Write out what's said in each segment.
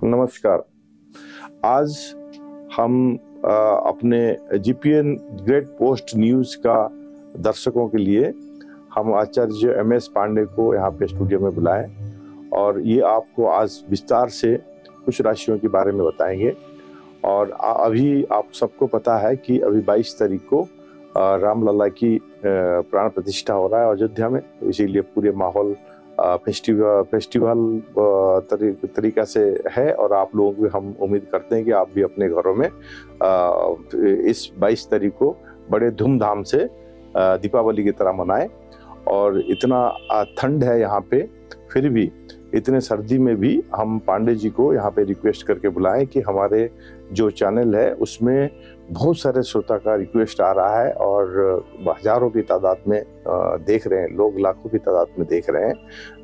नमस्कार। आज हम अपने जीपीएन ग्रेट पोस्ट न्यूज़ का दर्शकों के लिए हम आचार्य MS पांडे को यहाँ पे स्टूडियो में बुलाएं और ये आपको आज विस्तार से कुछ राशियों के बारे में बताएंगे। और अभी आप सबको पता है कि अभी 22 तारीख को रामलला की प्राण प्रतिष्ठा हो रहा है अयोध्या में, तो इसीलिए पूरे माहौल फेस्टिवल तरीका से है। और आप लोग भी, हम उम्मीद करते हैं कि आप भी अपने घरों में इस 22 तारीख को बड़े धूमधाम से दीपावली की तरह मनाएं। और इतना ठंड है यहाँ पे, फिर भी इतने सर्दी में भी हम पांडे जी को यहाँ पे रिक्वेस्ट करके बुलाएं कि हमारे जो चैनल है उसमें बहुत सारे श्रोता का रिक्वेस्ट आ रहा है और हजारों की तादाद में देख रहे हैं लोग, लाखों की तादाद में देख रहे हैं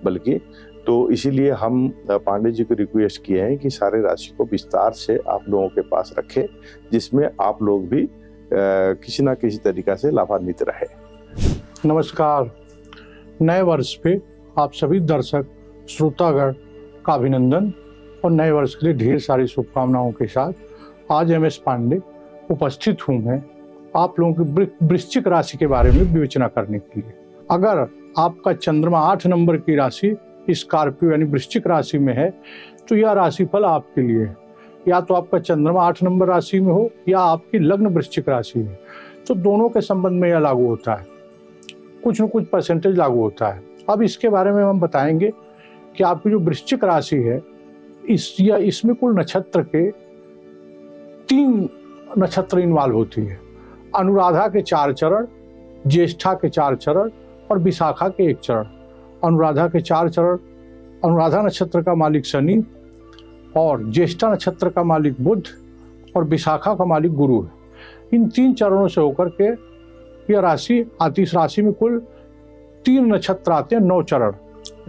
बल्कि। तो इसीलिए हम पांडे जी को रिक्वेस्ट किए हैं कि सारे राशि को विस्तार से आप लोगों के पास रखें, जिसमें आप लोग भी किसी ना किसी तरीका से लाभान्वित रहे। नमस्कार। नए वर्ष पे आप सभी दर्शक श्रोतागण का अभिनंदन और नए वर्ष के लिए ढेर सारी शुभकामनाओं के साथ आज MS पांडे उपस्थित हूँ मैं आप लोगों की वृश्चिक राशि के बारे में विवेचना करने के लिए। अगर आपका चंद्रमा 8 नंबर की राशि स्कॉर्पियो यानी वृश्चिक राशि में है तो यह राशिफल आपके लिए है। या तो आपका चंद्रमा 8 नंबर राशि में हो या आपकी लग्न वृश्चिक राशि है, तो दोनों के संबंध में यह लागू होता है, कुछ न कुछ परसेंटेज लागू होता है। अब इसके बारे में हम बताएंगे कि आपकी जो वृश्चिक राशि है इसमें कुल नक्षत्र के 3 नक्षत्र इन्वॉल्व होती है। अनुराधा के 4 चरण, ज्येष्ठा के 4 चरण और विशाखा के 1 चरण। अनुराधा के 4 चरण, अनुराधा नक्षत्र का मालिक शनि और ज्येष्ठा नक्षत्र का मालिक बुध और विशाखा का मालिक गुरु है। इन 3 चरणों से होकर के यह राशि आती। इस राशि में कुल 3 नक्षत्र आते हैं, 9 चरण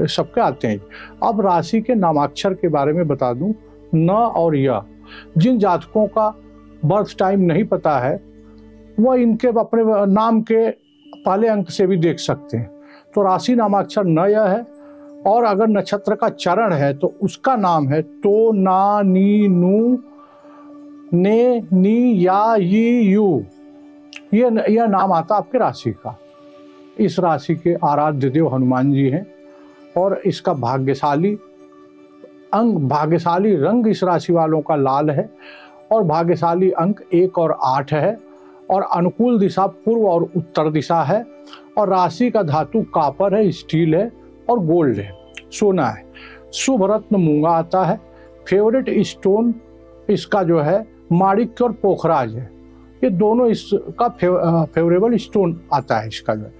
सबके आते हैं। अब राशि के नामाक्षर के बारे में बता दूं, न और य। जिन जातकों का बर्थ टाइम नहीं पता है वह इनके अपने नाम के पहले अंक से भी देख सकते हैं। तो राशि नामाक्षर न य है और अगर नक्षत्र का चरण है तो उसका नाम है तो, ना, नी, नू, ने, नी, या, यी, यू। यह नाम आता आपके राशि का। इस राशि के आराध्य देव हनुमान जी हैं और इसका भाग्यशाली रंग इस राशि वालों का लाल है और भाग्यशाली अंक 1 और 8 है और अनुकूल दिशा पूर्व और उत्तर दिशा है और राशि का धातु कापर है, स्टील है और गोल्ड है, सोना है। शुभ रत्न मूंगा आता है। फेवरेट स्टोन इसका जो है माणिक्य और पोखराज है। ये दोनों इसका फेवरेबल स्टोन आता है इसका जो है।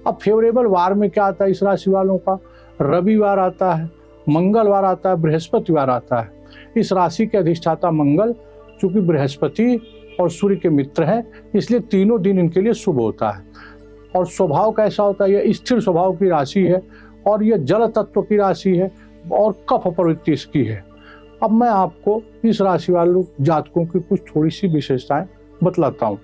अब फेवरेबल वार में क्या आता है इस राशि वालों का? रविवार आता है, मंगलवार आता है, बृहस्पतिवार आता है। इस राशि के अधिष्ठाता मंगल चूंकि बृहस्पति और सूर्य के मित्र हैं, इसलिए तीनों दिन इनके लिए शुभ होता है। और स्वभाव कैसा होता है? यह स्थिर स्वभाव की राशि है और यह जल तत्व की राशि है और कफ प्रवृत्ति इसकी है। अब मैं आपको इस राशि वालों जातकों की कुछ थोड़ी सी विशेषताएं बतलाता हूँ।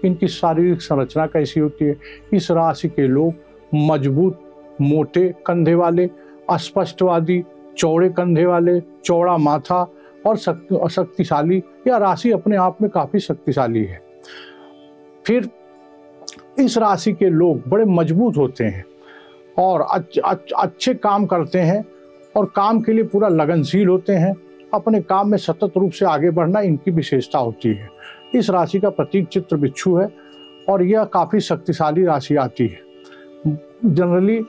इनकी शारीरिक संरचना कैसी होती है। इस राशि के लोग मजबूत, मोटे कंधे वाले, अस्पष्टवादी, चौड़े कंधे वाले, चौड़ा माथा और शक्तिशाली। यह राशि अपने आप में काफी शक्तिशाली है। फिर इस राशि के लोग बड़े मजबूत होते हैं और अच्छे काम करते हैं और काम के लिए पूरा लगनशील होते हैं। अपने काम में सतत रूप से आगे बढ़ना इनकी विशेषता होती है। इस राशि का प्रतीक चित्र बिच्छू है और यह काफी शक्तिशाली राशि आती है। जनरली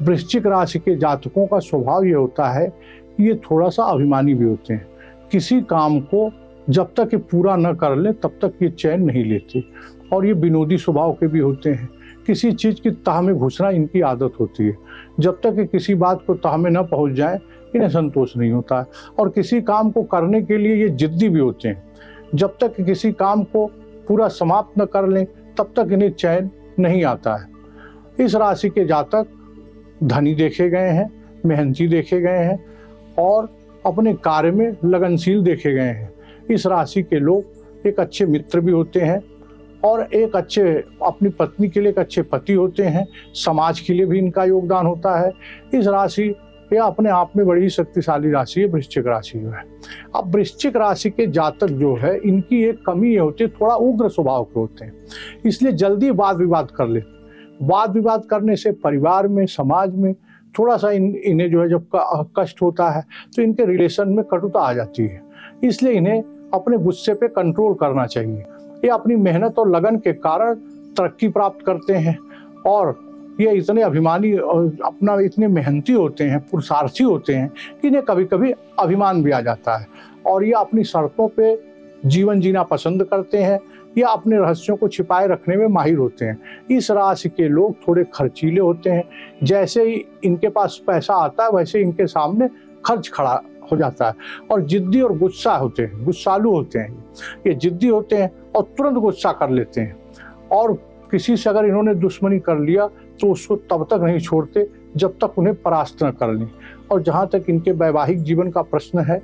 वृश्चिक राशि के जातकों का स्वभाव ये होता है कि ये थोड़ा सा अभिमानी भी होते हैं। किसी काम को जब तक ये पूरा न कर ले तब तक ये चैन नहीं लेते और ये विनोदी स्वभाव के भी होते हैं। किसी चीज़ की तह में घुसना इनकी आदत होती है। जब तक ये किसी बात को तह में न पहुंच जाए इन्हें संतोष नहीं होता है। और किसी काम को करने के लिए ये जिद्दी भी होते हैं। जब तक किसी काम को पूरा समाप्त न कर लें तब तक इन्हें चैन नहीं आता है। इस राशि के जातक धनी देखे गए हैं, मेहनती देखे गए हैं और अपने कार्य में लगनशील देखे गए हैं। इस राशि के लोग एक अच्छे मित्र भी होते हैं और एक अच्छे, अपनी पत्नी के लिए एक अच्छे पति होते हैं। समाज के लिए भी इनका योगदान होता है। इस राशि यह अपने आप में बड़ी शक्तिशाली राशि है वृश्चिक राशि जो है। अब वृश्चिक राशि के जातक जो है, इनकी एक कमी ये होती है, थोड़ा उग्र स्वभाव के होते हैं, इसलिए जल्दी वाद विवाद कर लेते हैं। वाद विवाद करने से परिवार में, समाज में थोड़ा सा इन्हें जो है जब कष्ट होता है तो इनके रिलेशन में कटुता आ जाती है। इसलिए इन्हें अपने गुस्से पे कंट्रोल करना चाहिए। ये अपनी मेहनत और लगन के कारण तरक्की प्राप्त करते हैं और ये इतने अभिमानी और अपना इतने मेहनती होते हैं, पुरुषार्थी होते हैं कि इन्हें कभी कभी अभिमान भी आ जाता है और ये अपनी शर्तों पे जीवन जीना पसंद करते हैं या अपने रहस्यों को छिपाए रखने में माहिर होते हैं। इस राशि के लोग थोड़े खर्चीले होते हैं। जैसे ही इनके पास पैसा आता है वैसे इनके सामने खर्च खड़ा हो जाता है और जिद्दी और गुस्सा होते हैं, गुस्सालू होते हैं। ये जिद्दी होते हैं और तुरंत गुस्सा कर लेते हैं और किसी से अगर इन्होंने दुश्मनी कर लिया तो उसको तब तक नहीं छोड़ते जब तक उन्हें परास्त न कर लें। और जहाँ तक इनके वैवाहिक जीवन का प्रश्न है,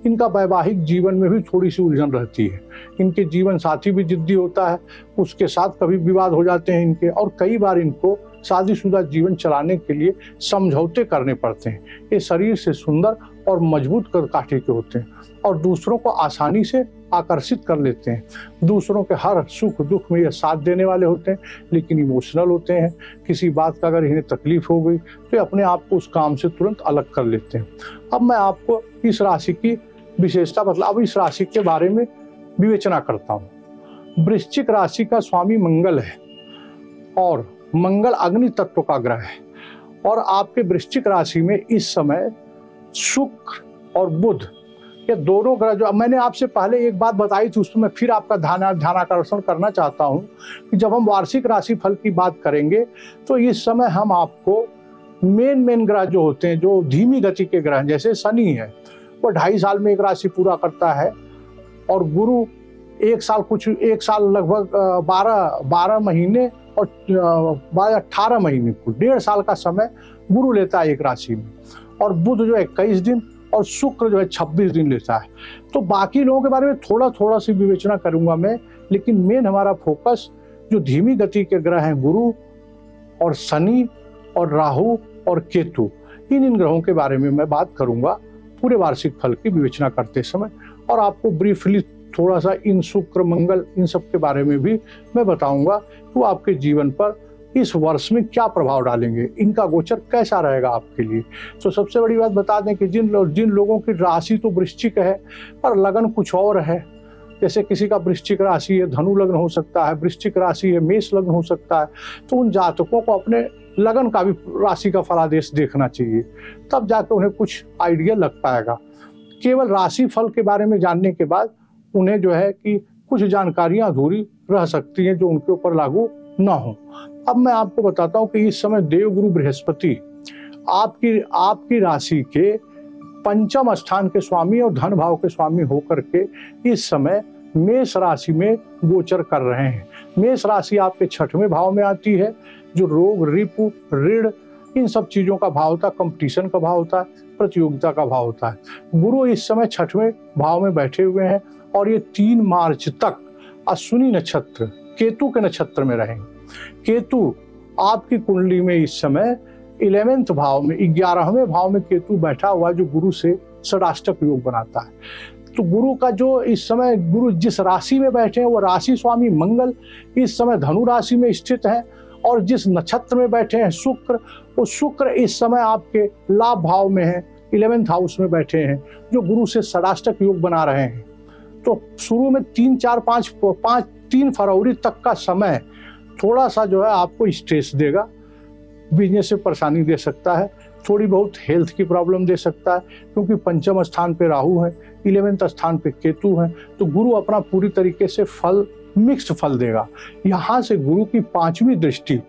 इनका वैवाहिक जीवन में भी थोड़ी सी उलझन रहती है। इनके जीवन साथी भी जिद्दी होता है, उसके साथ कभी विवाद हो जाते हैं इनके, और कई बार इनको शादीशुदा जीवन चलाने के लिए समझौते करने पड़ते हैं। ये शरीर से सुंदर और मजबूत काठी के होते हैं और दूसरों को आसानी से आकर्षित कर लेते हैं। दूसरों के हर सुख दुख में ये साथ देने वाले होते हैं, लेकिन इमोशनल होते हैं। किसी बात का अगर इन्हें तकलीफ हो गई तो ये अपने आप को उस काम से तुरंत अलग कर लेते हैं। अब मैं आपको इस राशि की विशेषता अब इस राशि के बारे में विवेचना करता हूँ। वृश्चिक राशि का स्वामी मंगल है और मंगल अग्नि तत्व का ग्रह है और आपके वृश्चिक राशि में इस समय शुक्र और बुध, ये दोनों ग्रह, जो मैंने आपसे पहले एक बात बताई थी उसमें फिर आपका ध्यानाकर्षण करना चाहता हूं कि जब हम वार्षिक राशि फल की बात करेंगे तो इस समय हम आपको मेन ग्रह जो होते हैं, जो धीमी गति के ग्रह, जैसे शनि है वो 2.5 साल में एक राशि पूरा करता है और गुरु एक साल लगभग 12 महीने और 18 महीने को 1.5 साल का समय गुरु लेता है एक राशि में, और बुध जो 21 दिन और शुक्र जो है 26 दिन लेता है। तो बाकी लोगों के बारे में थोड़ा सी विवेचना करूंगा मैं, लेकिन मेन हमारा फोकस जो धीमी गति के ग्रह हैं, गुरु और शनि और राहु और केतु, इन ग्रहों के बारे में मैं बात करूंगा पूरे वार्षिक फल की विवेचना करते समय, और आपको ब्रीफली थोड़ा सा इन शुक्र मंगल इन सब के बारे में भी मैं बताऊंगा कि वो आपके जीवन पर इस वर्ष में क्या प्रभाव डालेंगे, इनका गोचर कैसा रहेगा आपके लिए। तो सबसे बड़ी बात बता दें कि जिन लोगों की राशि तो वृश्चिक है पर लगन कुछ और है, जैसे किसी का वृश्चिक राशि है धनु लग्न हो सकता है, वृश्चिक राशि है मेष लग्न हो सकता है, तो उन जातकों को अपने लगन का भी राशि का फलादेश देखना चाहिए, तब जाकर उन्हें कुछ आइडिया लग पाएगा। केवल राशि फल के बारे में जानने के बाद उन्हें जो है कि कुछ जानकारियां अधूरी रह सकती हैं जो उनके ऊपर लागू ना हो। अब मैं आपको बताता हूं कि इस समय देवगुरु बृहस्पति आपकी राशि के पंचम स्थान के स्वामी और धन भाव के स्वामी होकर के इस समय मेष राशि में गोचर कर रहे हैं। मेष राशि आपके 6वें भाव में आती है, जो रोग, रिपु, ऋण, इन सब चीजों का भाव होता है, कंपटीशन का भाव होता है, प्रतियोगिता का भाव होता है। गुरु इस समय 6वें भाव में बैठे हुए हैं और ये 3 मार्च तक अश्विनी नक्षत्र केतु के नक्षत्र में रहेंगे। केतु आपकी कुंडली में इस समय 11वें भाव में, 11वें भाव में केतु बैठा हुआ, जो गुरु से षडाष्टक योग बनाता है। तो गुरु का जो इस समय गुरु जिस राशि में बैठे हैं वो राशि स्वामी मंगल इस समय धनु राशि में स्थित है, और जिस नक्षत्र में बैठे हैं शुक्र, वो शुक्र इस समय आपके लाभ भाव में है, 11th हाउस में बैठे हैं, जो गुरु से षडाष्टक योग बना रहे हैं। तो शुरू में 3 फरवरी तक का समय थोड़ा सा जो है आपको स्ट्रेस देगा, बिजनेस से परेशानी दे सकता है, थोड़ी बहुत हेल्थ की प्रॉब्लम दे सकता है, क्योंकि पंचम स्थान पे राहु है, 11वें स्थान पे केतु है। तो गुरु अपना पूरी तरीके से मिक्स्ड फल देगा। यहाँ से गुरु की 5वीं दृष्टि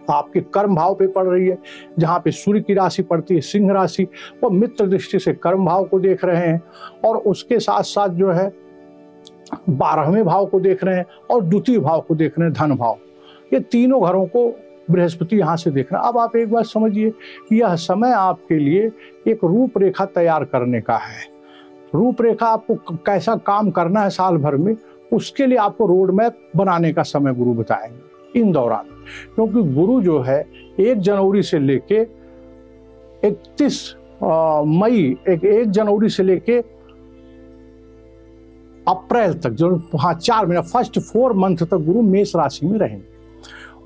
आपके कर्म भाव पे पड़ रही है, जहाँ पे सूर्य की राशि पड़ती है सिंह राशि, वो मित्र दृष्टि से कर्म भाव को देख रहे हैं, और उसके साथ साथ जो है 12वें भाव को देख रहे हैं और द्वितीय भाव को देख रहे हैं धन भाव। ये तीनों घरों को बृहस्पति यहाँ से देख रहे हैं। अब आप एक बात समझिए, यह समय आपके लिए एक रूपरेखा तैयार करने का है। रूपरेखा आपको कैसा काम करना है साल भर में, उसके लिए आपको रोड मैप बनाने का समय गुरु बताएंगे इन दौरान। क्योंकि गुरु जो है 1 जनवरी से लेके 31 मई 1 जनवरी से लेके अप्रैल तक, जो 4 महीना, फर्स्ट 4 मंथ तक गुरु मेष राशि में रहेंगे।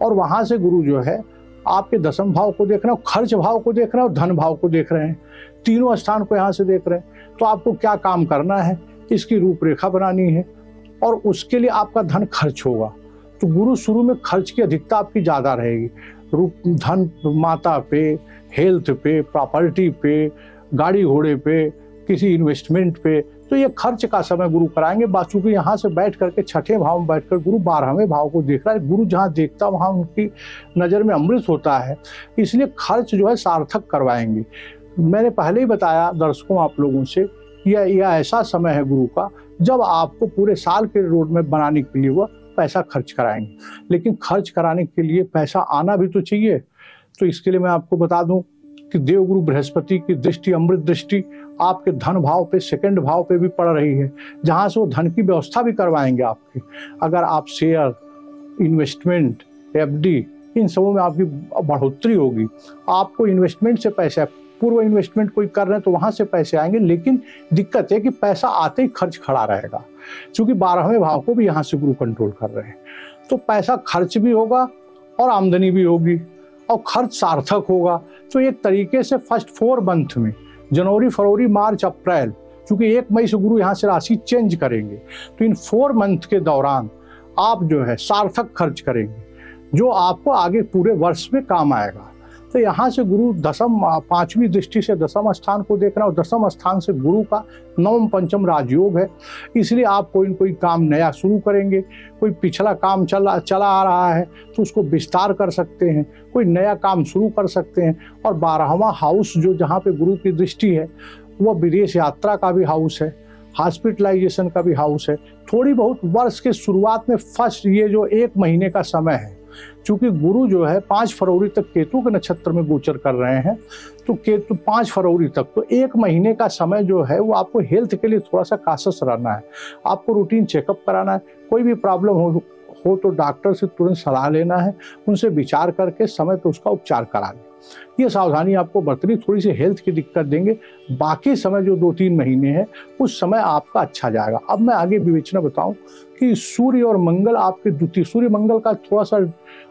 और वहां से गुरु जो है आपके दशम भाव को देख रहे हैं, खर्च भाव को देख रहे हैं और धन भाव को देख रहे हैं, तीनों स्थान को यहाँ से देख रहे हैं। तो आपको क्या काम करना है, इसकी रूपरेखा बनानी है और उसके लिए आपका धन खर्च होगा। तो गुरु शुरू में खर्च की अधिकता आपकी ज़्यादा रहेगी, धन माता पे, हेल्थ पे, प्रॉपर्टी पे, गाड़ी घोड़े पे, किसी इन्वेस्टमेंट पे। तो ये खर्च का समय गुरु कराएंगे। चूंकि यहाँ से बैठ करके छठे भाव में बैठकर गुरु 12वें भाव को देख रहा है। गुरु जहाँ देखता वहाँ उनकी नज़र में अमृत होता है, इसलिए खर्च जो है सार्थक करवाएंगे। मैंने पहले ही बताया दर्शकों आप लोगों से, यह ऐसा समय है गुरु का जब आपको पूरे साल के रोड मैप बनाने के लिए वह पैसा खर्च कराएंगे। लेकिन खर्च कराने के लिए पैसा आना भी तो चाहिए। तो इसके लिए मैं आपको बता दूं कि देवगुरु बृहस्पति की दृष्टि, अमृत दृष्टि आपके धन भाव पे, सेकंड भाव पे भी पड़ रही है, जहां से वो धन की व्यवस्था भी करवाएंगे आपकी। अगर आप शेयर, इन्वेस्टमेंट, एफडी, इन सबों में आपकी बढ़ोतरी होगी। आपको इन्वेस्टमेंट से पैसा, पूर्व इन्वेस्टमेंट कोई कर रहे हैं तो वहां से पैसे आएंगे। लेकिन दिक्कत है कि पैसा आते ही खर्च खड़ा रहेगा, क्योंकि 12वें भाव को भी यहाँ से गुरु कंट्रोल कर रहे हैं। तो पैसा खर्च भी होगा और आमदनी भी होगी और खर्च सार्थक होगा। तो एक तरीके से फर्स्ट 4 मंथ में, जनवरी, फरवरी, मार्च, अप्रैल, क्योंकि 1 मई से गुरु यहाँ से राशि चेंज करेंगे, तो इन 4 मंथ के दौरान आप जो है सार्थक खर्च करेंगे, जो आपको आगे पूरे वर्ष में काम आएगा। तो यहाँ से गुरु 5वीं दृष्टि से दशम स्थान को देख रहा है और दशम स्थान से गुरु का 9म पंचम राजयोग है। इसलिए आप कोई न कोई काम नया शुरू करेंगे। कोई पिछला काम चला आ रहा है तो उसको विस्तार कर सकते हैं, कोई नया काम शुरू कर सकते हैं। और 12वां हाउस जो जहाँ पे गुरु की दृष्टि है वह विदेश यात्रा का भी हाउस है, हॉस्पिटलाइजेशन का भी हाउस है। थोड़ी बहुत वर्ष के शुरुआत में फर्स्ट ये जो 1 महीने का समय है, चूंकि गुरु जो है 5 फरवरी तक केतु के नक्षत्र में गोचर कर रहे हैं, तो केतु 5 फरवरी तक, तो 1 महीने का समय जो है वो आपको हेल्थ के लिए थोड़ा सा काशस रहना है। आपको रूटीन चेकअप कराना है। कोई भी प्रॉब्लम हो तो डॉक्टर से तुरंत सलाह लेना है, उनसे विचार करके समय पर उसका उपचार करा लें। ये सावधानी आपको बरतनी, थोड़ी सी हेल्थ की दिक्कत देंगे। बाकी समय जो 2-3 महीने हैं उस समय आपका अच्छा जाएगा। अब मैं आगे विवेचना बताऊं कि सूर्य और मंगल आपके द्वितीय, सूर्य मंगल का थोड़ा सा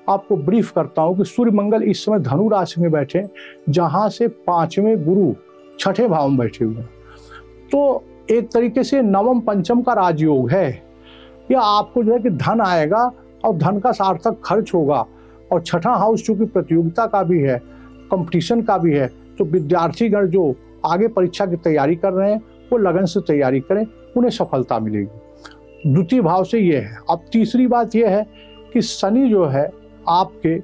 आपको ब्रीफ करता हूं कि सूर्य मंगल इस समय धनु राशि में बैठे, जहां से 5वें गुरु छठे भाव में बैठे हुए हैं। तो एक तरीके से 9म पंचम का राजयोग है। यह आपको जो है कि धन आएगा और धन का सार्थक खर्च होगा। और छठा हाउस चूंकि प्रतियोगिता का भी है, कंपटीशन का भी है, तो विद्यार्थीगण जो आगे परीक्षा की तैयारी कर रहे हैं वो लगन से तैयारी करें, उन्हें सफलता मिलेगी। द्वितीय भाव से ये है। अब तीसरी बात यह है कि शनि जो है आपके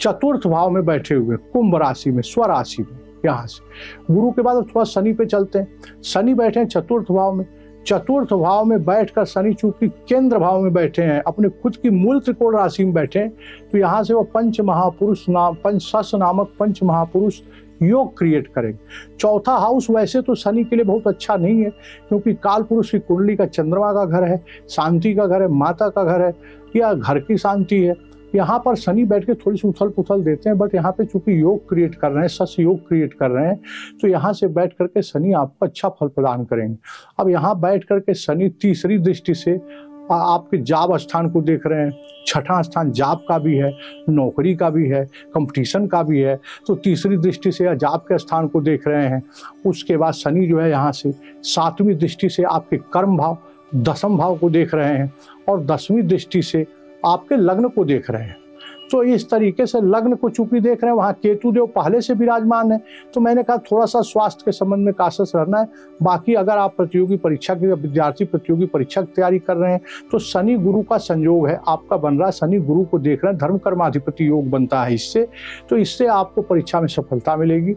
4th भाव में बैठे हुए, कुंभ राशि में, स्वराशि में। यहाँ से गुरु के बाद थोड़ा शनि पे चलते हैं। शनि बैठे हैं 4th भाव में। 4th भाव में बैठकर शनि चूंकि केंद्र भाव में बैठे हैं, अपने खुद की मूल त्रिकोण राशि में बैठे हैं, तो यहाँ से वो पंच नामक पंच महापुरुष योग क्रिएट करेंगे। 4था हाउस वैसे तो शनि के लिए बहुत अच्छा नहीं है, क्योंकि काल पुरुष की कुंडली का चंद्रमा का घर है, शांति का घर है, माता का घर है, या घर की शांति है। यहाँ पर शनि बैठ के थोड़ी सी उथल पुथल देते हैं, बट यहाँ पे चूंकि योग क्रिएट कर रहे हैं, सस योग क्रिएट कर रहे हैं, तो यहाँ से बैठ करके शनि आपको अच्छा फल प्रदान करेंगे। अब यहाँ बैठ करके शनि तीसरी दृष्टि से आपके जाब स्थान को देख रहे हैं। छठा स्थान जाब का भी है, नौकरी का भी है, कंपटीशन का भी है, तो तीसरी दृष्टि से जाब के स्थान को देख रहे हैं। उसके बाद शनि जो है यहाँ से 7वीं दृष्टि से आपके कर्म भाव, दशम भाव को देख रहे हैं और 10वीं दृष्टि से आपके लग्न को देख रहे हैं। तो इस तरीके से लग्न को चूंकि देख रहे हैं, वहाँ केतु देव पहले से विराजमान है, तो मैंने कहा थोड़ा सा स्वास्थ्य के संबंध में काशस रहना है। बाकी अगर आप प्रतियोगी परीक्षा की, विद्यार्थी प्रतियोगी परीक्षा की तैयारी कर रहे हैं, तो शनि गुरु का संयोग है आपका बन रहा है। शनि गुरु को देख रहे हैं, धर्म कर्माधिपति योग बनता है इससे, तो इससे आपको परीक्षा में सफलता मिलेगी।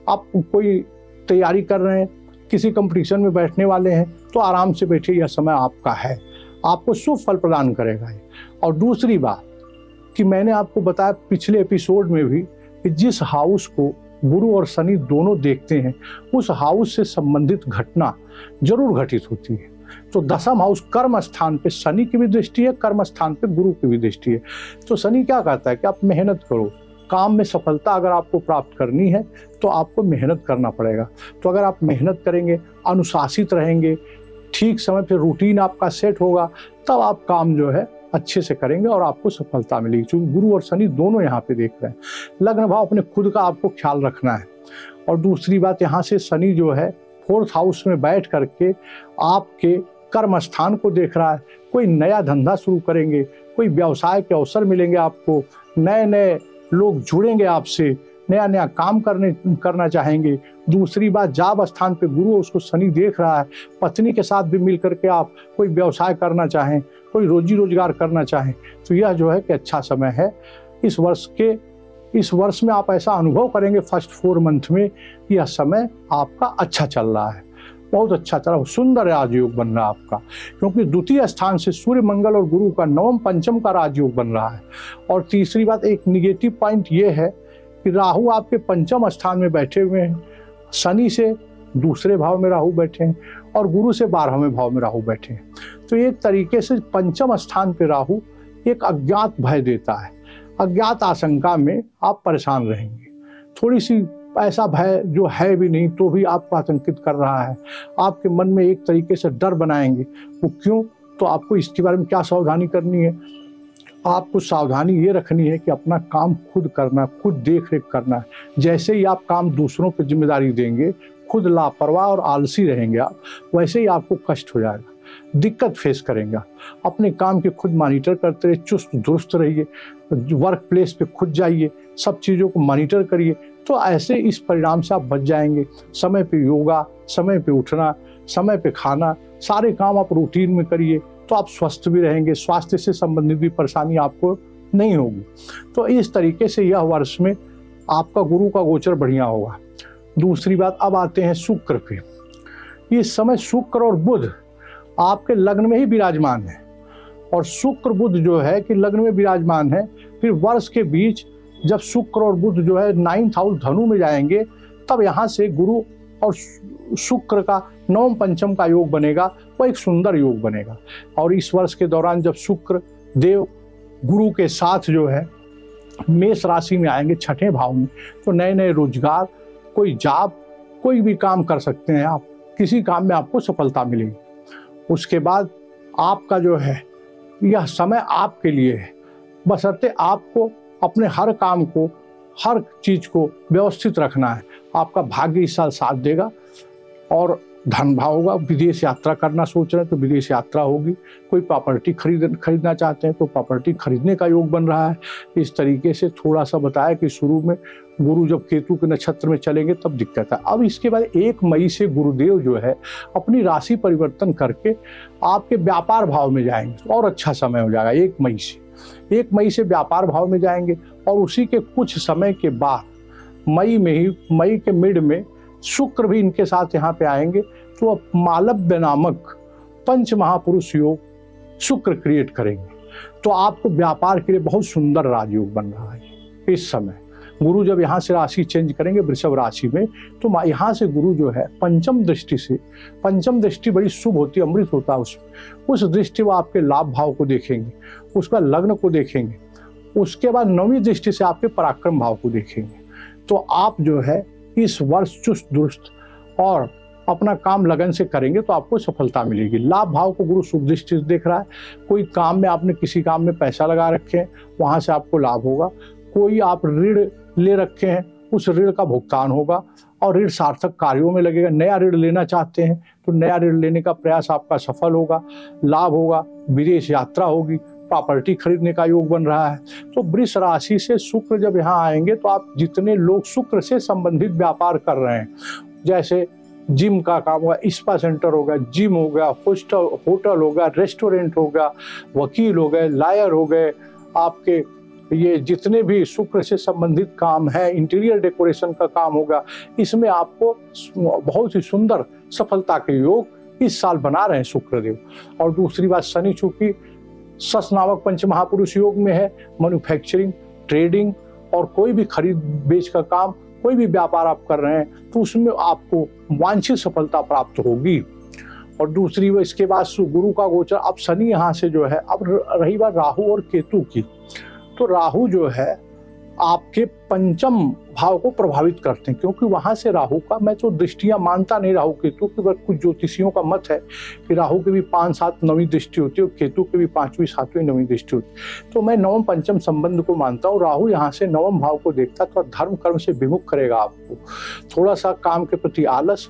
आप कोई तैयारी कर रहे हैं, किसी कंपटीशन में बैठने वाले हैं, तो आराम से बैठिए, यह समय आपका है, आपको शुभ फल प्रदान करेगा। और दूसरी बात कि मैंने आपको बताया पिछले एपिसोड में भी कि जिस हाउस को गुरु और शनि दोनों देखते हैं, उस हाउस से संबंधित घटना जरूर घटित होती है। तो दशम हाउस कर्म स्थान पे शनि की भी दृष्टि है, कर्म स्थान पे गुरु की भी दृष्टि है। तो शनि क्या कहता है कि आप मेहनत करो, काम में सफलता अगर आपको प्राप्त करनी है तो आपको मेहनत करना पड़ेगा। तो अगर आप मेहनत करेंगे, अनुशासित रहेंगे, ठीक समय पे रूटीन आपका सेट होगा, तब आप काम जो है अच्छे से करेंगे और आपको सफलता मिलेगी। क्योंकि गुरु और शनि दोनों यहाँ पे देख रहे हैं। लग्न भाव अपने खुद का आपको ख्याल रखना है। और दूसरी बात, यहाँ से शनि जो है 4th हाउस में बैठ करके आपके कर्म स्थान को देख रहा है। कोई नया धंधा शुरू करेंगे, कोई व्यवसाय के अवसर मिलेंगे आपको, नए नए लोग जुड़ेंगे आपसे, नया नया काम करना चाहेंगे। दूसरी बात, जॉब स्थान पे गुरु उसको शनि देख रहा है, पत्नी के साथ भी मिल करके आप कोई व्यवसाय करना चाहें, कोई रोजी रोजगार करना चाहें, तो यह जो है कि अच्छा समय है। इस वर्ष में आप ऐसा अनुभव करेंगे फर्स्ट 4 मंथ में, यह समय आपका अच्छा चल रहा है, बहुत अच्छा चल रहा है, सुंदर राजयोग बन रहा है आपका। क्योंकि द्वितीय स्थान से सूर्य, मंगल और गुरु का 9व पंचम का राजयोग बन रहा है। और तीसरी बात, एक निगेटिव पॉइंट ये है कि राहु आपके पंचम स्थान में बैठे हुए हैं, शनि से दूसरे भाव में राहु बैठे हैं और गुरु से 12वें भाव में राहु बैठे हैं। तो एक तरीके से पंचम स्थान पे राहु एक अज्ञात भय देता है। अज्ञात आशंका में आप परेशान रहेंगे। थोड़ी सी ऐसा भय जो है भी नहीं तो भी आपको आतंकित कर रहा है, आपके मन में एक तरीके से डर बनाएंगे। वो क्यों? तो आपको इसके बारे में क्या सावधानी करनी है? आपको सावधानी ये रखनी है कि अपना काम खुद करना, खुद देख रेख करना है। जैसे ही आप काम दूसरों पर जिम्मेदारी देंगे, खुद लापरवाह और आलसी रहेंगे आप, वैसे ही आपको कष्ट हो जाएगा, दिक्कत फेस करेंगे। अपने काम के खुद मॉनिटर करते रहिए, चुस्त दुरुस्त रहिए, वर्क प्लेस पे खुद जाइए, सब चीज़ों को मॉनिटर करिए। तो ऐसे इस परिणाम से आप बच जाएंगे। समय पे योगा, समय पे उठना, समय पे खाना, सारे काम आप रूटीन में करिए तो आप स्वस्थ भी रहेंगे, स्वास्थ्य से संबंधित भी परेशानी आपको नहीं होगी। तो इस तरीके से यह वर्ष में आपका गुरु का गोचर बढ़िया होगा। दूसरी बात, अब आते हैं शुक्र पे। इस समय शुक्र और बुध आपके लग्न में ही विराजमान है और शुक्र बुध जो है कि लग्न में विराजमान है। फिर वर्ष के बीच जब शुक्र और बुध जो है 9th हाउस धनु में जाएंगे, तब यहाँ से गुरु और शुक्र का 9व पंचम का योग बनेगा, वो एक सुंदर योग बनेगा। और इस वर्ष के दौरान जब शुक्र देव गुरु के साथ जो है मेष राशि में आएंगे 6ठे भाव में, तो नए नए रोजगार, कोई जॉब, कोई भी काम कर सकते हैं आप, किसी काम में आपको सफलता मिलेगी। उसके बाद आपका जो है यह समय आपके लिए है, बशर्ते आपको अपने हर काम को, हर चीज को व्यवस्थित रखना है। आपका भाग्य इस साल साथ देगा और धन भाव होगा। विदेश यात्रा करना सोच रहे हैं तो विदेश यात्रा होगी। कोई प्रॉपर्टी खरीदना चाहते हैं तो प्रॉपर्टी खरीदने का योग बन रहा है। इस तरीके से थोड़ा सा बताया कि शुरू में गुरु जब केतु के नक्षत्र में चलेंगे तब दिक्कत है। अब इसके बाद 1 मई से गुरुदेव जो है अपनी राशि परिवर्तन करके आपके व्यापार भाव में जाएंगे और अच्छा समय हो जाएगा। 1 मई से व्यापार भाव में जाएंगे और उसी के कुछ समय के बाद मई के मिड में शुक्र भी इनके साथ यहाँ पे आएंगे, तो अब मालव्य नामक पंच महापुरुष योग शुक्र क्रिएट करेंगे। तो आपको व्यापार के लिए बहुत सुंदर राजयोग बन रहा है इस समय। गुरु जब यहाँ से राशि चेंज करेंगे वृषभ राशि में, तो यहाँ से गुरु जो है पंचम दृष्टि बड़ी शुभ होती है, अमृत होता है उसमें। उस दृष्टि वो आपके लाभ भाव को देखेंगे, उसका लग्न को देखेंगे, उसके बाद 9वीं दृष्टि से आपके पराक्रम भाव को देखेंगे। तो आप जो है इस वर्ष चुस्त दुरुस्त और अपना काम लगन से करेंगे तो आपको सफलता मिलेगी। लाभ भाव को गुरु शुभ दृष्टि से देख रहा है। कोई काम में आपने किसी काम में पैसा लगा रखे हैं, वहाँ से आपको लाभ होगा। कोई आप ऋण ले रखे हैं, उस ऋण का भुगतान होगा और ऋण सार्थक कार्यों में लगेगा। नया ऋण लेना चाहते हैं तो नया ऋण लेने का प्रयास आपका सफल होगा, लाभ होगा। विदेश यात्रा होगी, प्रॉपर्टी खरीदने का योग बन रहा है। तो वृष राशि से शुक्र जब यहाँ आएंगे तो आप जितने लोग शुक्र से संबंधित व्यापार कर रहे हैं, जैसे जिम का काम होगा, स्पा सेंटर होगा, जिम हो गया, होटल होगा, रेस्टोरेंट होगा, वकील हो गए, लॉयर हो गए, आपके ये जितने भी शुक्र से संबंधित काम है, इंटीरियर डेकोरेशन का काम होगा, इसमें आपको बहुत ही सुंदर सफलता के योग इस साल बना रहे हैं शुक्रदेव। और दूसरी बात, शनि चूंकि सस नामक पंच महापुरुष योग में है, मैन्युफैक्चरिंग, ट्रेडिंग और कोई भी खरीद बेच का काम, कोई भी व्यापार आप कर रहे हैं तो उसमें आपको वांछित सफलता प्राप्त होगी। और दूसरी वो इसके बाद गुरु का गोचर, अब शनि यहाँ से जो है, अब रही बात राहु और केतु की, तो राहु जो है आपके पंचम भाव को प्रभावित करते हैं, क्योंकि वहां से राहु का, मैं तो दृष्टियां मानता नहीं राहु केतु की, बस कुछ ज्योतिषियों का मत है कि राहु की भी 5-7 नवीं दृष्टि होती है और केतु की भी 5वीं 7वीं नवीं दृष्टि होती है। तो मैं नवम पंचम संबंध को मानता हूँ। राहु यहाँ से नवम भाव को देखता तो धर्म कर्म से विमुख करेगा आपको, थोड़ा सा काम के प्रति आलस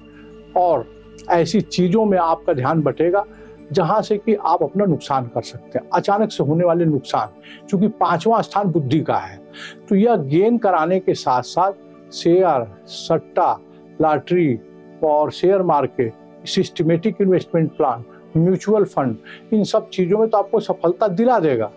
और ऐसी चीजों में आपका ध्यान बटेगा जहां से कि आप अपना नुकसान कर सकते हैं, अचानक से होने वाले नुकसान। क्योंकि 5वां स्थान बुद्धि का है, तो यह गेन कराने के साथ साथ शेयर, सट्टा, लॉटरी और share market, systematic investment plan, mutual fund, इन सब चीज़ों में तो आपको सफलता दिला देगा,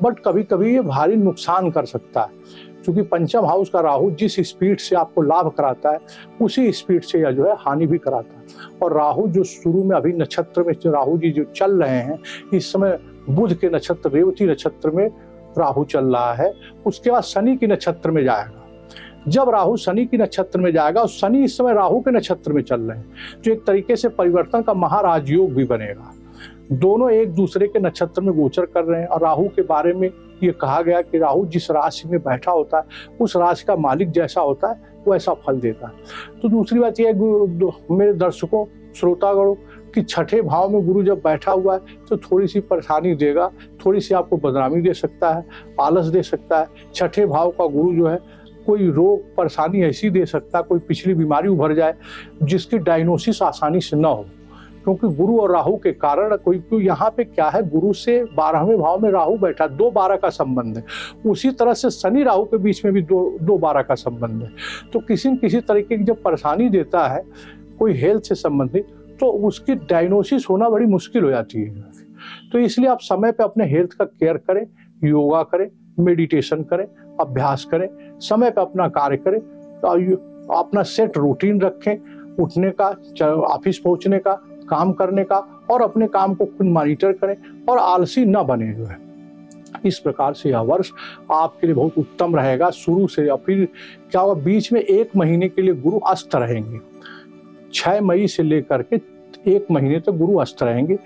बट कभी कभी ये भारी नुकसान कर सकता है। क्योंकि पंचम हाउस का राहु जिस स्पीड से आपको लाभ कराता है उसी स्पीड से यह जो है हानि भी कराता है। और राहु जो शुरू में अभी नक्षत्र में राहु जी जो चल रहे हैं, इस समय बुध के नक्षत्र रेवती नक्षत्र में राहु चल रहा है, उसके बाद शनि के नक्षत्र में जाएगा। जब राहु शनि की नक्षत्र में जाएगा और शनि इस समय राहु के नक्षत्र में चल रहे हैं, तो एक तरीके से परिवर्तन का महाराज योग भी बनेगा। दोनों एक दूसरे के नक्षत्र में गोचर कर रहे हैं और राहु के बारे में ये कहा गया कि राहु जिस राशि में बैठा होता है उस राशि का मालिक जैसा होता है वैसा फल देता है। तो दूसरी बात यह है मेरे दर्शकों श्रोतागणों कि छठे भाव में गुरु जब बैठा हुआ है तो थोड़ी सी परेशानी देगा, थोड़ी सी आपको बदनामी दे सकता है, आलस दे सकता है। छठे भाव का गुरु जो है कोई रोग परेशानी ऐसी दे सकता है, कोई पिछली बीमारी उभर जाए जिसकी डायग्नोसिस आसानी से न हो, क्योंकि गुरु और राहु के कारण कोई यहाँ पे क्या है, गुरु से 12वें भाव में राहु बैठा, 2-12 का संबंध है। उसी तरह से शनि राहु के बीच में भी 2-12 का संबंध है। तो किसी न किसी तरीके की जब परेशानी देता है कोई हेल्थ से संबंधित, तो उसकी डायग्नोसिस होना बड़ी मुश्किल हो जाती है। तो इसलिए आप समय पे अपने हेल्थ का केयर करें, योगा करें, मेडिटेशन करें, अभ्यास करें, समय पे अपना कार्य करें, अपना सेट रूटीन रखें, उठने का, ऑफिस पहुंचने का, काम करने का, और अपने काम को खुद मॉनिटर करें और आलसी न बने जो है। इस प्रकार से यह वर्ष आपके लिए बहुत उत्तम रहेगा। शुरू से या फिर क्या होगा, बीच में 1 महीने के लिए गुरु अस्त रहेंगे। 6 मई से लेकर के 1 महीने तक गुरु अस्त रहेंगे।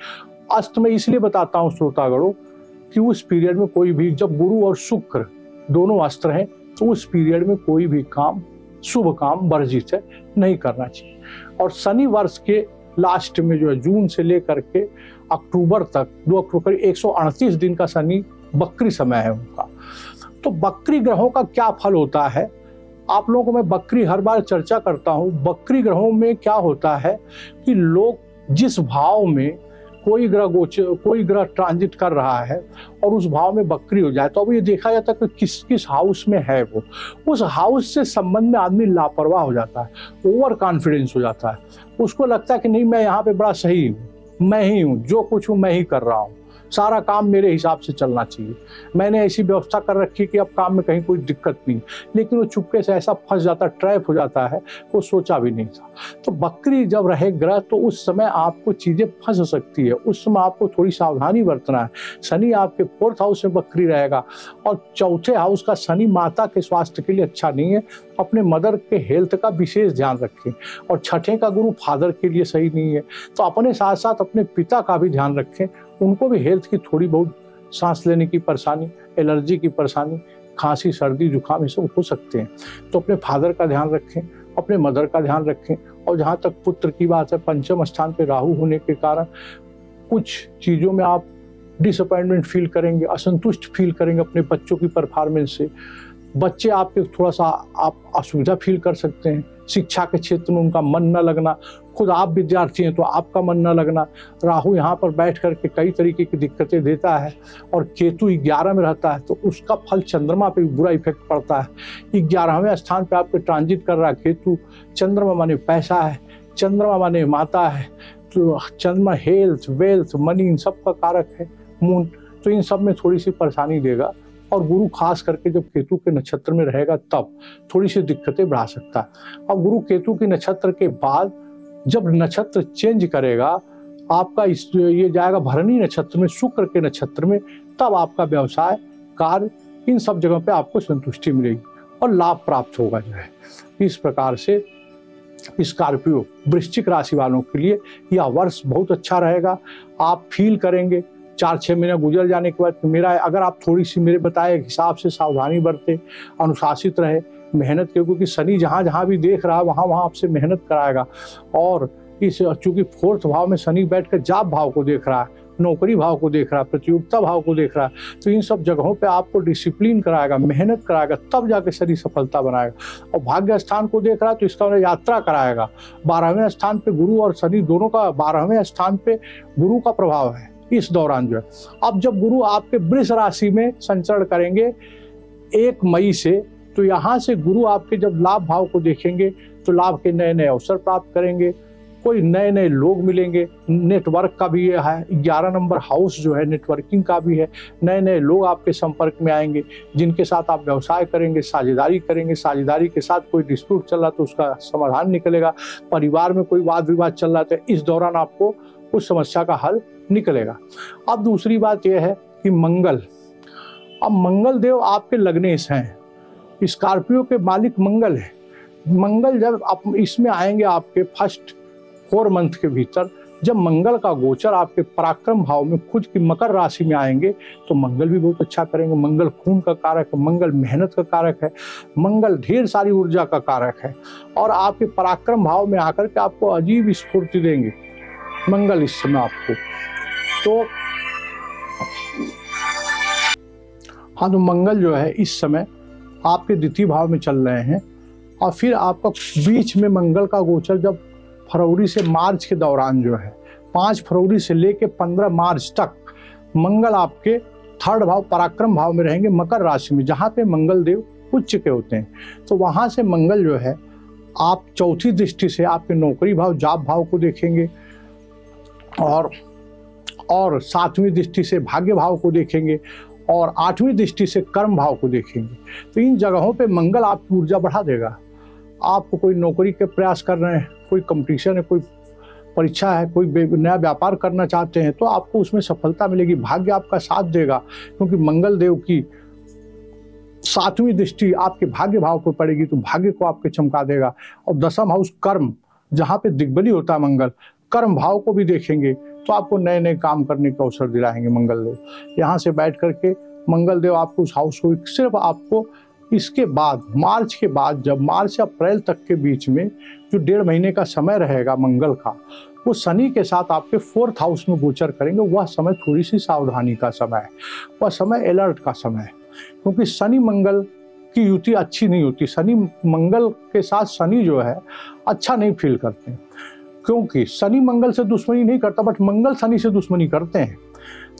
अस्त में इसलिए बताता हूँ श्रोतागणों कि उस पीरियड में कोई भी, जब गुरु और शुक्र दोनों अस्त हैं, तो उस पीरियड में कोई भी काम, शुभ काम वर्जित है, नहीं करना चाहिए। और शनि वर्ष के लास्ट में जो है जून से लेकर के अक्टूबर तक, 2 अक्टूबर 138 दिन का शनि बकरी समय है उनका। तो बकरी ग्रहों का क्या फल होता है, आप लोगों को मैं बकरी हर बार चर्चा करता हूँ। बकरी ग्रहों में क्या होता है कि लोग जिस भाव में कोई ग्रह ट्रांजिट कर रहा है और उस भाव में बकरी हो जाए, तो अब ये देखा जाता है कि किस किस हाउस में है वो, उस हाउस से संबंध में आदमी लापरवाह हो जाता है, ओवर कॉन्फिडेंस हो जाता है। उसको लगता है कि नहीं, मैं यहाँ पे बड़ा सही हूँ, मैं ही हूँ, जो कुछ हूँ मैं ही कर रहा हूँ, सारा काम मेरे हिसाब से चलना चाहिए, मैंने ऐसी व्यवस्था कर रखी कि अब काम में कहीं कोई दिक्कत नहीं। लेकिन वो चुपके से ऐसा फंस जाता, ट्रैप हो जाता है, वो सोचा भी नहीं था। तो बकरी जब रहे ग्रह, तो उस समय आपको चीज़ें फंस सकती है, उस समय आपको थोड़ी सावधानी बरतना है। शनि आपके 4th हाउस में बकरी रहेगा और 4थे हाउस का शनि माता के स्वास्थ्य के लिए अच्छा नहीं है, अपने मदर के हेल्थ का विशेष ध्यान रखें। और 6ठे का गुरु फादर के लिए सही नहीं है, तो अपने साथ साथ अपने पिता का भी ध्यान रखें, उनको भी हेल्थ की थोड़ी बहुत, सांस लेने की परेशानी, एलर्जी की परेशानी, खांसी, सर्दी, जुकाम, ये सब हो सकते हैं। तो अपने फादर का ध्यान रखें, अपने मदर का ध्यान रखें। और जहाँ तक पुत्र की बात है, पंचम स्थान पे राहु होने के कारण कुछ चीज़ों में आप डिसअपॉइंटमेंट फील करेंगे, असंतुष्ट फील करेंगे अपने बच्चों की परफॉर्मेंस से। बच्चे आपके थोड़ा सा आप असुविधा फील कर सकते हैं, शिक्षा के क्षेत्र में उनका मन न लगना, खुद आप विद्यार्थी हैं तो आपका मन न लगना। राहु यहाँ पर बैठ करके कई तरीके की दिक्कतें देता है और केतु 11 में रहता है, तो उसका फल चंद्रमा पे बुरा इफेक्ट पड़ता है। 11वें स्थान पे आपके ट्रांजिट कर रहा है केतु। चंद्रमा माने पैसा है, चंद्रमा माने माता है, तो चंद्रमा हेल्थ, वेल्थ, मनी, इन सब का कारक है। मून, तो इन सब में थोड़ी सी परेशानी देगा। और गुरु खास करके जब केतु के नक्षत्र में रहेगा तब थोड़ी सी दिक्कतें बढ़ा सकता है। और गुरु केतु के नक्षत्र के बाद जब नक्षत्र चेंज करेगा, आपका ये जाएगा भरणी नक्षत्र में, शुक्र के नक्षत्र में, तब आपका व्यवसाय, कार्य, इन सब जगहों पे आपको संतुष्टि मिलेगी और लाभ प्राप्त होगा जो है। इस प्रकार से स्कॉर्पियो, वृश्चिक राशि वालों के लिए यह वर्ष बहुत अच्छा रहेगा। आप फील करेंगे 4-6 महीने गुजर जाने के बाद मेरा, अगर आप थोड़ी सी मेरे बताए हिसाब से सावधानी बरते, अनुशासित रहे, मेहनत के, क्योंकि शनि जहाँ जहाँ भी देख रहा है वहाँ वहाँ आपसे मेहनत कराएगा। और इस चूंकि 4th भाव में शनि बैठकर जाप भाव को देख रहा है, नौकरी भाव को देख रहा है, प्रतियोगिता भाव को देख रहा है, तो इन सब जगहों पे आपको डिसिप्लिन कराएगा, मेहनत कराएगा, तब जाके शनि सफलता बनाएगा। और भाग्य स्थान को देख रहा है तो इसका मतलब यात्रा कराएगा। 12वें स्थान पे गुरु और शनि दोनों का, 12वें स्थान पे गुरु का प्रभाव है इस दौरान जो है। अब जब गुरु आपके वृष राशि में संचरण करेंगे 1 मई से, तो यहाँ से गुरु आपके जब लाभ भाव को देखेंगे तो लाभ के नए नए अवसर प्राप्त करेंगे, कोई नए नए लोग मिलेंगे, नेटवर्क का भी ये है। 11 नंबर हाउस जो है नेटवर्किंग का भी है, नए नए लोग आपके संपर्क में आएंगे जिनके साथ आप व्यवसाय करेंगे, साझेदारी करेंगे। साझेदारी के साथ कोई डिस्प्यूट चल रहा तो उसका समाधान निकलेगा, परिवार में कोई वाद विवाद चल रहा तो इस दौरान आपको उस समस्या का हल निकलेगा। अब दूसरी बात यह है कि मंगल, अब मंगल देव आपके लग्नेश हैं, स्कॉर्पियो के मालिक मंगल है। मंगल जब आप इसमें आएंगे आपके फर्स्ट 4 मंथ के भीतर, जब मंगल का गोचर आपके पराक्रम भाव में खुद की मकर राशि में आएंगे तो मंगल भी बहुत अच्छा करेंगे। मंगल खून का कारक है, मंगल मेहनत का कारक है, मंगल ढेर सारी ऊर्जा का कारक है और आपके पराक्रम भाव में आकर के आपको अजीब स्फूर्ति देंगे मंगल इस समय आपको। तो हाँ, तो मंगल जो है इस समय आपके द्वितीय भाव में चल रहे हैं और फिर आपका बीच में मंगल का गोचर जब फरवरी से मार्च के दौरान जो है, 5 फरवरी से लेकर 15 मार्च तक मंगल आपके 3rd भाव पराक्रम भाव में रहेंगे, मकर राशि में, जहाँ पे मंगल देव उच्च के होते हैं। तो वहाँ से मंगल जो है आप 4थी दृष्टि से आपके नौकरी भाव जाप भाव को देखेंगे और 7वीं दृष्टि से भाग्य भाव को देखेंगे और 8वीं दृष्टि से कर्म भाव को देखेंगे। तो इन जगहों पे मंगल आपकी ऊर्जा बढ़ा देगा। आपको कोई नौकरी के प्रयास कर रहे हैं, कोई कंपटीशन है, कोई परीक्षा है, कोई नया व्यापार करना चाहते हैं तो आपको उसमें सफलता मिलेगी। भाग्य आपका साथ देगा क्योंकि मंगल देव की 7वीं दृष्टि आपके भाग्य भाव पर पड़ेगी तो भाग्य को आपके चमका देगा। और 10th हाउस कर्म, जहाँ पे दिग्बली होता है मंगल, कर्म भाव को भी देखेंगे तो आपको नए नए काम करने का अवसर दिलाएंगे मंगल देव। यहाँ से बैठ करके मंगल देव आपको उस हाउस को सिर्फ आपको इसके बाद मार्च के बाद, जब मार्च से अप्रैल तक के बीच में जो 1.5 महीने का समय रहेगा मंगल का, वो शनि के साथ आपके 4th हाउस में गोचर करेंगे। वह समय थोड़ी सी सावधानी का समय है, वह समय अलर्ट का समय है क्योंकि शनि मंगल की युति अच्छी नहीं होती। शनि मंगल के साथ शनि जो है अच्छा नहीं फील करते क्योंकि शनि मंगल से दुश्मनी नहीं करता बट मंगल शनि से दुश्मनी करते हैं।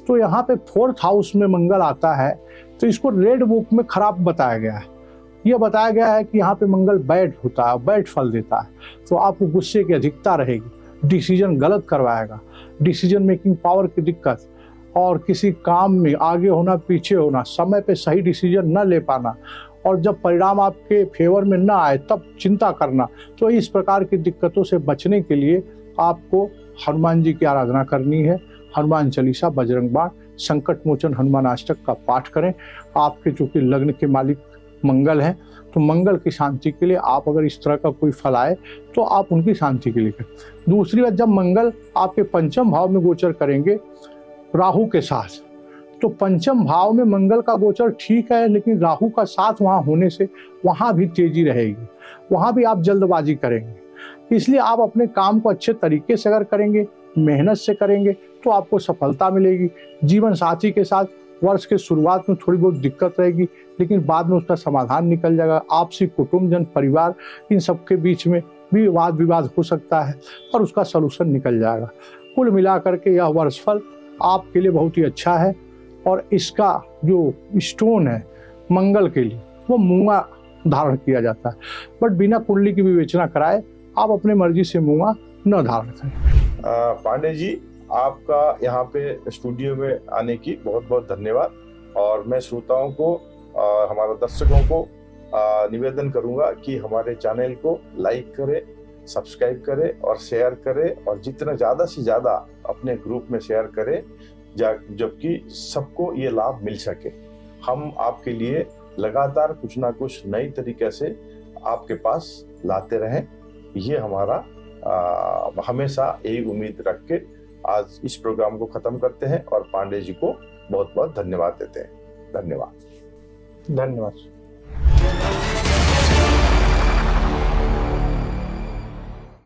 तो यहाँ पे 4th हाउस में मंगल आता है तो इसको रेड बुक में खराब बताया गया है। यह बताया गया है कि यहाँ पे मंगल बैड होता है, बैड फल देता है, तो आपको गुस्से की अधिकता रहेगी, डिसीजन गलत करवाएगा, डिसीजन मेकिंग पावर की दिक्कत और किसी काम में आगे होना पीछे होना, समय पे सही डिसीजन न ले पाना और जब परिणाम आपके फेवर में ना आए तब चिंता करना। तो इस प्रकार की दिक्कतों से बचने के लिए आपको हनुमान जी की आराधना करनी है। हनुमान चालीसा, बजरंग बाण, संकट मोचन हनुमान अष्टक का पाठ करें। आपके चूंकि लग्न के मालिक मंगल हैं तो मंगल की शांति के लिए आप अगर इस तरह का कोई फल आए तो आप उनकी शांति के लिए करें। दूसरी बात, जब मंगल आपके 5th भाव में गोचर करेंगे राहु के साथ, तो 5th भाव में मंगल का गोचर ठीक है लेकिन राहु का साथ वहाँ होने से वहाँ भी तेजी रहेगी, वहाँ भी आप जल्दबाजी करेंगे। इसलिए आप अपने काम को अच्छे तरीके से अगर करेंगे, मेहनत से करेंगे तो आपको सफलता मिलेगी। जीवन साथी के साथ वर्ष के शुरुआत में थोड़ी बहुत दिक्कत रहेगी लेकिन बाद में उसका समाधान निकल जाएगा। आपसी कुटुंबजन, परिवार, इन सब के बीच में भी वाद विवाद हो सकता है और उसका सलूशन निकल जाएगा। कुल मिलाकर के यह वर्षफल आपके लिए बहुत ही अच्छा है और इसका जो स्टोन है मंगल के लिए वो मूंगा धारण किया जाता है, बट बिना कुंडली की विवेचना कराए आप अपने मर्जी से मूंगा न धारण करें। पांडे जी, आपका यहाँ पे स्टूडियो में आने की बहुत बहुत धन्यवाद। और मैं श्रोताओं को, हमारे दर्शकों को निवेदन करूंगा कि हमारे चैनल को लाइक करें, सब्सक्राइब करें और शेयर करें और जितना ज़्यादा से ज़्यादा अपने ग्रुप में शेयर करें जबकि सबको ये लाभ मिल सके। हम आपके लिए लगातार कुछ ना कुछ नई तरीके से आपके पास लाते रहें, ये हमारा हमेशा यही उम्मीद रख के आज इस प्रोग्राम को खत्म करते हैं और पांडे जी को बहुत बहुत धन्यवाद देते हैं। धन्यवाद। धन्यवाद।